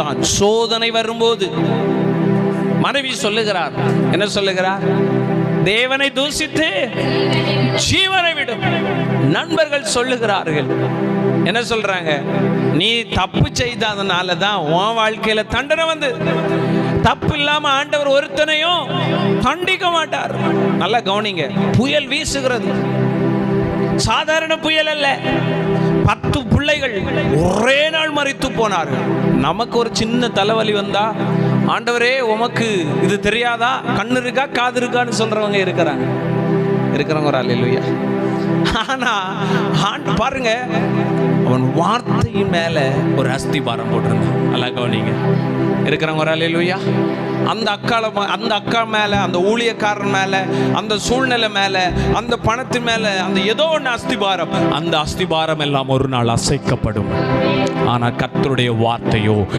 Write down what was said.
தான். சோதனை வரும்போது மனைவி சொல்லுகிறார், என்ன சொல்லுகிறார்? தேவனை தூசித்து ஜீவனை விடும். நண்பர்கள் சொல்லுகிறார்கள், என்ன சொல்றாங்க? நீ தப்பு செய்ததனால தான் உன் வாழ்க்கையில தண்டனை வந்து. தப்பு இல்லாம ஆண்டவர் ஒருத்தனையும் தண்டிக்க மாட்டார். நல்லா கவனிங்க. புயல் வீசுகிறது, சாதாரண புயல் அல்ல. 10 பிள்ளைகள் ஒரே நாள் மரித்து போனார்கள். நமக்கு ஒரு சின்ன தலைவலி வந்தா, ஆண்டவரே உமக்கு இது தெரியாதா, கண்ணு இருக்கா காது இருக்கான்னு சொல்றவங்க இருக்கிறாங்க ஒரு அல்லேலூயா. ஆனா பாருங்க, அவன் வார்த்தையின் மேல ஒரு அஸ்திபாரம் போட்டிருந்தான். நல்லா கவனிங்க. இருக்கிறவங்க ஒரு அல்லேலூயா. அந்த அக்கா மேல, அந்த ஊழியக்காரன் மேல, அந்த சூழ்நிலை மேல, அந்த பணத்தின் மேல, அந்த ஏதோ ஒன்று அஸ்திபாரம். அந்த அஸ்திபாரம் எல்லாம் ஒரு நாள் அசைக்கப்படும். ஆனா கர்த்தருடைய வார்த்தையோ